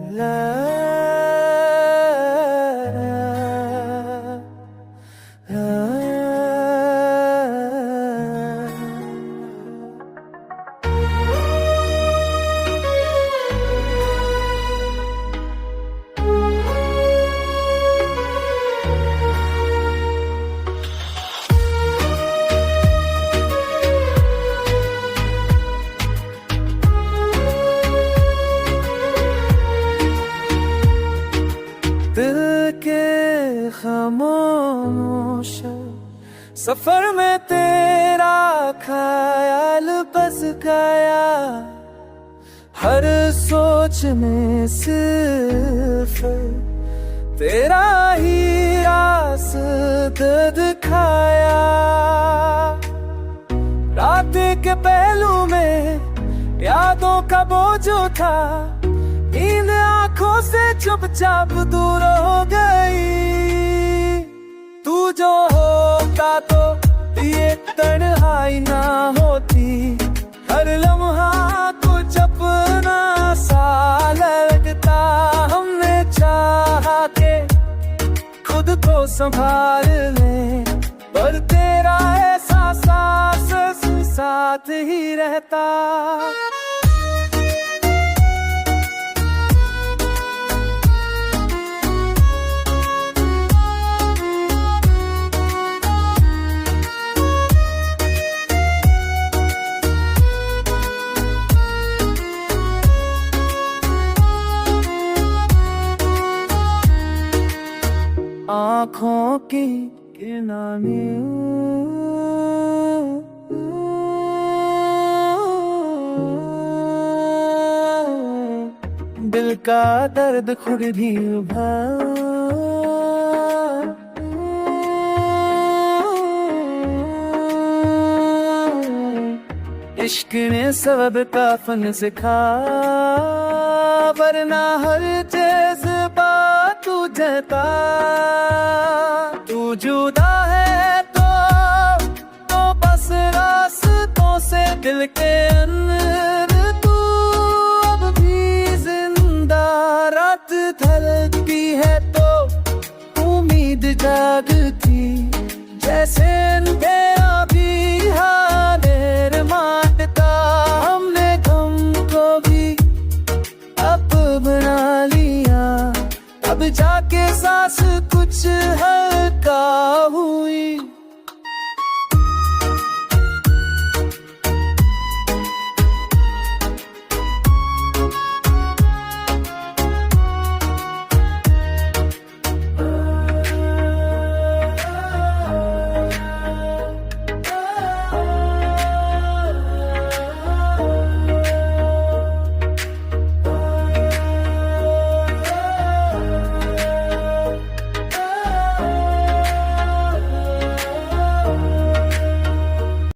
ला दिल के खामोश सफर में तेरा ख्याल बस गया, हर सोच में सिर्फ तेरा ही रास्ता दिखाया। रात के पहलू में यादों का बोझ था, नींद आंखों से चुपचाप दूर हो गई। तू जो होता तो ये तन्हाई ना होती, हर लम्हा कुछ अपना सा लगता। हमने चाहा के खुद को संभाल ले, पर तेरा एहसास साथ ही रहता। आँखों की किनारे दिल का दर्द खुद भी उभा, इश्क ने सब का फन सिखा, वरना हर जज्बा तू जता। तू जुदा है तो बस रास्तों से दिल के अंदर तू अब भी जिंदा। रात ढलती है तो उम्मीद जागती, जैसे अंधेरा भी हार मानता। हमने गम को भी अब बना लिया, अब जाके सांस कुछ हल्का हुई।